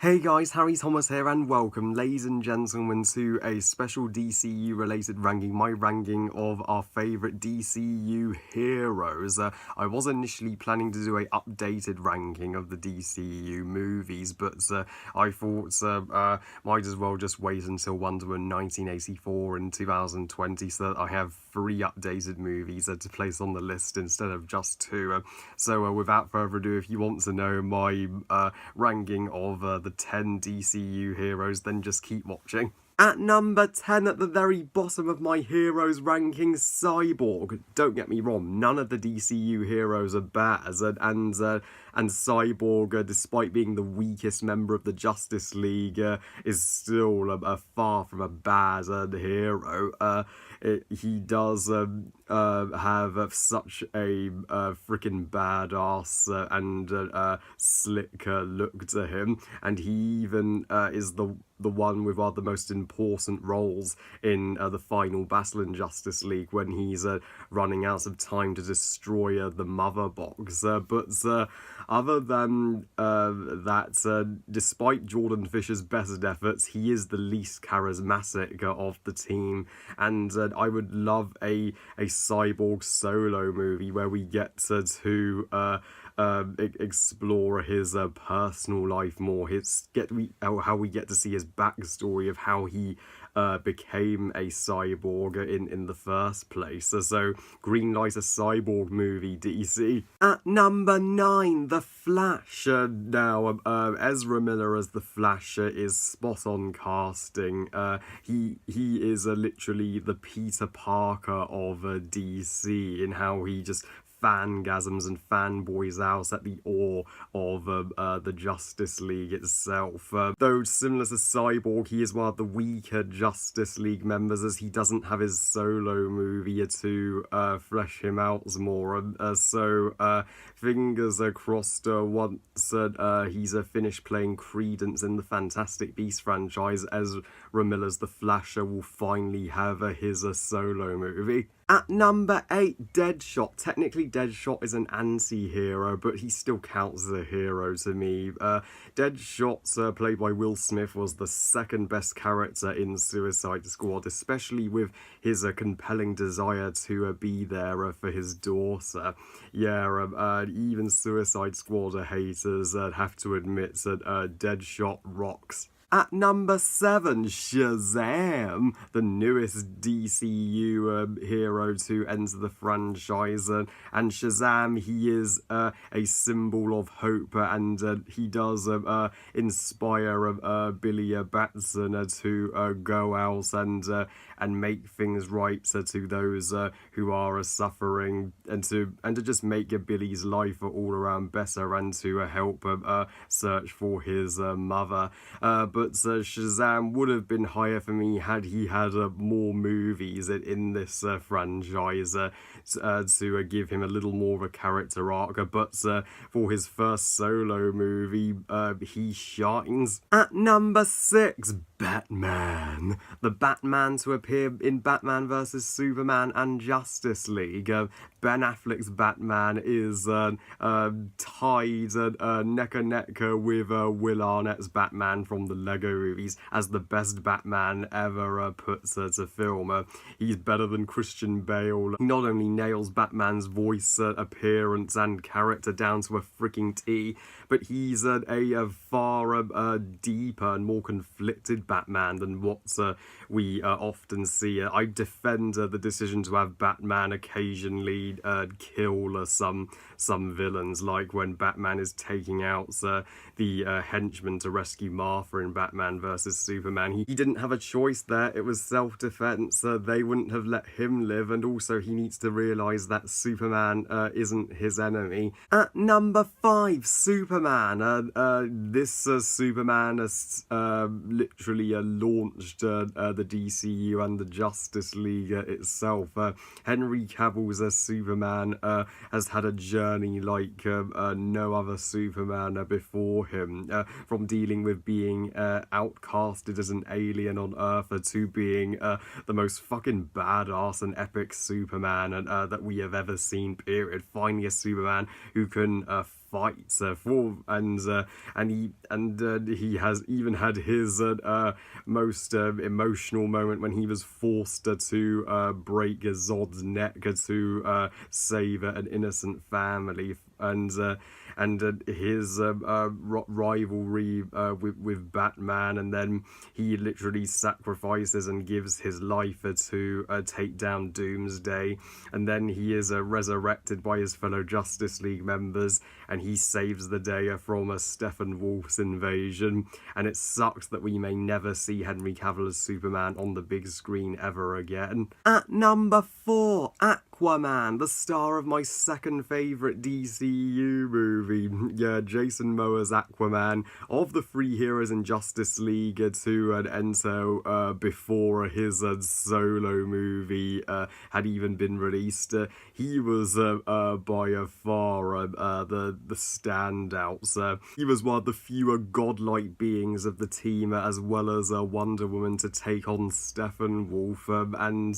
Hey guys, Harry Thomas here and welcome, ladies and gentlemen, to a special DCU related ranking, my ranking of our favourite DCU heroes. I was initially planning to do a updated ranking of the DCU movies, but I thought might as well just wait until Wonder Woman 1984 and 2020 so that I have 3 updated movies to place on the list instead of just 2. So without further ado, if you want to know my ranking of the 10 DCU heroes, then just keep watching. At number 10, at the very bottom of my heroes ranking, Cyborg. Don't get me wrong, none of the DCU heroes are bad, and Cyborg, despite being the weakest member of the Justice League, is still far from a bad hero. He does have such a freaking badass and slick look to him, and he even is the one with the most important roles in the final battle in Justice League when he's running out of time to destroy the Mother Box. But other than that, despite Jordan Fisher's best efforts, he is the least charismatic of the team, and I would love a Cyborg solo movie where we get to explore his personal life more. How we get to see his backstory of how he became a cyborg in the first place. So greenlight a Cyborg movie, DC. At number 9, The Flash. Now Ezra Miller as the Flash is spot on casting. He is literally the Peter Parker of DC in how he just fangasms and fanboys out at the awe of the Justice League itself. Though similar to Cyborg, he is one of the weaker Justice League members as he doesn't have his solo movie to flesh him out more. So fingers crossed once he's finished playing Credence in the Fantastic Beasts franchise, Ezra Miller's The Flash will finally have his solo movie. At number 8, Deadshot. Technically, Deadshot is an anti-hero, but he still counts as a hero to me. Deadshot, played by Will Smith, was the second best character in Suicide Squad, especially with his compelling desire to be there for his daughter. Yeah, even Suicide Squad haters have to admit that Deadshot rocks. At number 7, Shazam, the newest DCU hero to enter the franchise. And Shazam, he is a symbol of hope, and he does inspire Billy Batson to go out and make things right to those who are suffering, and to just make Billy's life all around better, and to help search for his mother. But Shazam would have been higher for me had he had more movies in this franchise to give him a little more of a character arc. But for his first solo movie, he shines. At number 6, Batman. The Batman to appear in Batman vs Superman and Justice League. Ben Affleck's Batman is tied neck and neck with Will Arnett's Batman from the Lego movies as the best Batman ever put to film. He's better than Christian Bale. He not only nails Batman's voice, appearance and character down to a freaking T, but he's a far deeper and more conflicted Batman than what we often see. I defend the decision to have Batman occasionally kill some villains, like when Batman is taking out the henchman to rescue Martha in Batman vs Superman. He didn't have a choice there. It was self-defense. They wouldn't have let him live, and also he needs to realize that Superman isn't his enemy. At number 5, Superman. This Superman has literally launched the DCU and the Justice League itself. Henry Cavill's Superman has had a journey like no other Superman before him, from dealing with being outcasted as an alien on Earth to being the most fucking badass and epic Superman that we have ever seen, period. Finally a Superman who can fights for and he has even had his most emotional moment when he was forced to break Zod's neck to save an innocent family, and his rivalry with Batman, and then he literally sacrifices and gives his life to take down Doomsday, and then he is resurrected by his fellow Justice League members, and he saves the day from Steppenwolf's invasion. And it sucks that we may never see Henry Cavill as Superman on the big screen ever again. At number 4, Aquaman, the star of my second favourite DCEU movie. Yeah, Jason Momoa's Aquaman, of the three heroes in Justice League to enter before his solo movie had even been released. He was by far the standouts. He was one of the fewer godlike beings of the team, as well as Wonder Woman, to take on Steppenwolf, and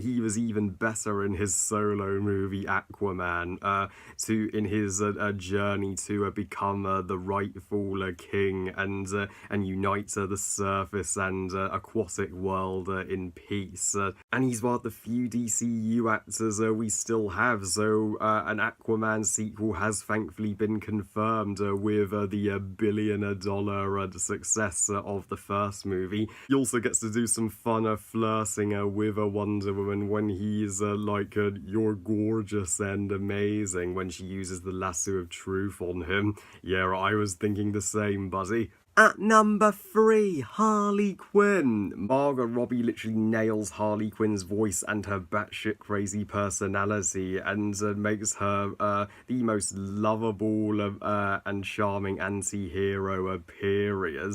he was even better in his solo movie Aquaman, in his journey to become the rightful king and unite the surface and aquatic world in peace. And he's one of the few DCU actors we still have, so an Aquaman sequel has thankfully been confirmed with the billion-dollar success of the first movie. He also gets to do some fun flirting with Wonder Woman when he's like, you're gorgeous and amazing, when she uses the lasso of truth on him. Yeah, I was thinking the same, buddy. At number 3, Harley Quinn. Margot Robbie literally nails Harley Quinn's voice and her batshit crazy personality, and makes her the most lovable and charming anti-hero, period.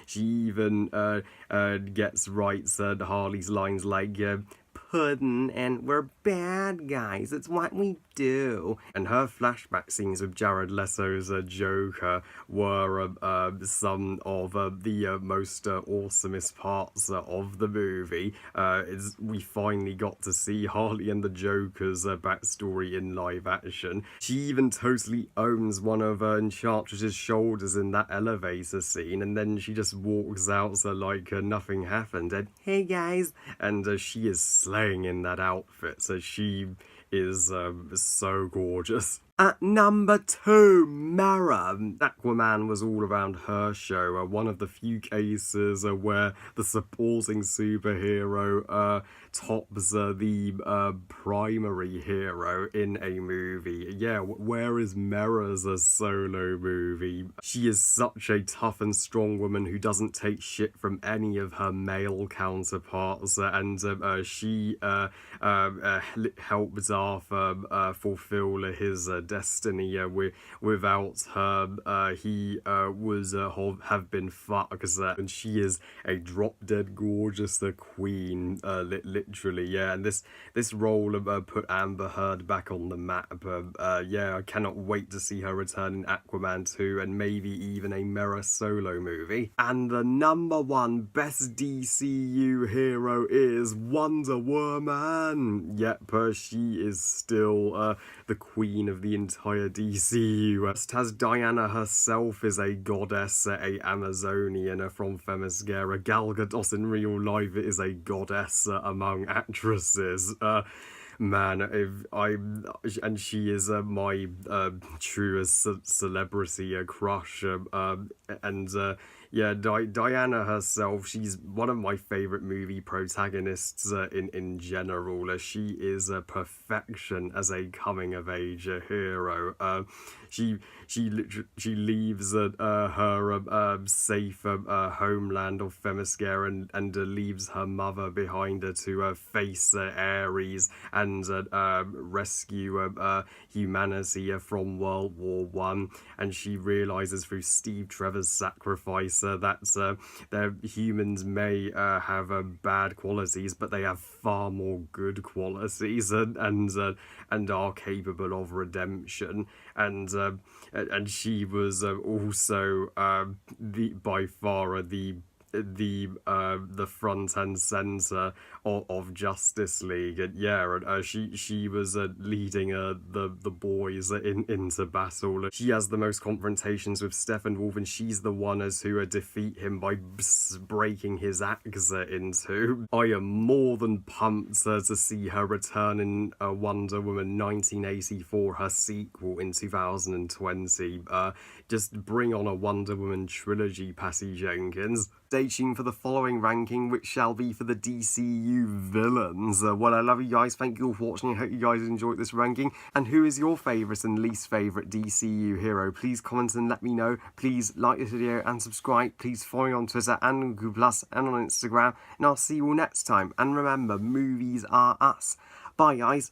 She even gets rights Harley's lines like, puddin' and we're bad guys, it's what we do. And her flashback scenes with Jared Leto's Joker were some of the most awesomest parts of the movie. We finally got to see Harley and the Joker's backstory in live action. She even totally owns one of Enchantress's shoulders in that elevator scene, and then she just walks out like nothing happened, and hey guys, and she is slaying in that outfit, so she is so gorgeous. At number 2, Mera. Aquaman was all around her show, one of the few cases where the supporting superhero tops the primary hero in a movie. Yeah, where is Mera's solo movie? She is such a tough and strong woman who doesn't take shit from any of her male counterparts, and she helped Arthur fulfill his destiny. Without her, he was have been fucked, and she is a drop-dead gorgeous queen, literally. Yeah, and this role put Amber Heard back on the map. Yeah, I cannot wait to see her return in Aquaman 2, and maybe even a Mera solo movie. And the number 1 best DCU hero is Wonder Woman. Yep, she is still the queen of the entire DCU. Just as Diana herself is a goddess, a Amazonian from Themyscira, Gal Gadot in real life is a goddess among actresses. Man, and she is my truest celebrity crush, and yeah, Diana herself, she's one of my favourite movie protagonists in general. She is a perfection as a coming-of-age hero. She leaves her safe homeland of Themyscira and leaves her mother behind her to face Ares and rescue humanity from World War I. And she realises through Steve Trevor's sacrifice that their humans may have bad qualities, but they have far more good qualities, and are capable of redemption. And she was also by far the front and center of Justice League. And yeah, and she was leading the boys into battle. She has the most confrontations with Steppenwolf, and she's the one who defeat him by breaking his axe into. I am more than pumped to see her return in Wonder Woman 1984, her sequel in 2020. Just bring on a Wonder Woman trilogy, Patty Jenkins. Stay tuned for the following ranking, which shall be for the DCU villains. Well, I love you guys. Thank you all for watching. I hope you guys enjoyed this ranking. And who is your favourite and least favourite DCU hero? Please comment and let me know. Please like this video and subscribe. Please follow me on Twitter and on Google Plus and on Instagram. And I'll see you all next time. And remember, movies are us. Bye, guys.